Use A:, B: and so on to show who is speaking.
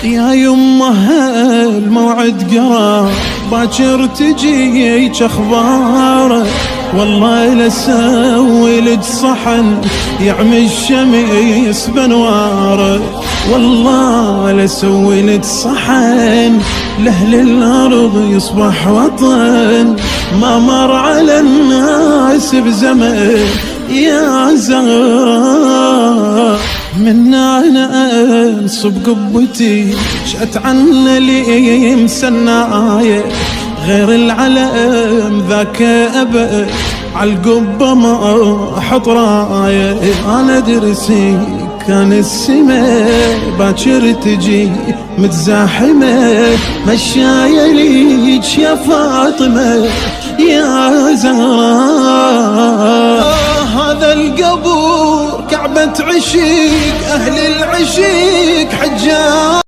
A: يا يمه الموعد قرب باكر تجيك اخباره، والله لسوي لك صحن يعمي الشمس بنواره، والله لسوي لك صحن لاهل الارض يصبح وطن، ما مر على الناس بزمن يا زهراء. من انا انصب قبتي شأت عنا لي مسنايه، غير العلم ذاك ابد عالقبه ما احط رايه، انا درسي كان السماء باكر تجي متزاحمه، مشايه ليك يا فاطمه يا زهراء. هذا القبور كعبة عشيق أهل العشيق حجاج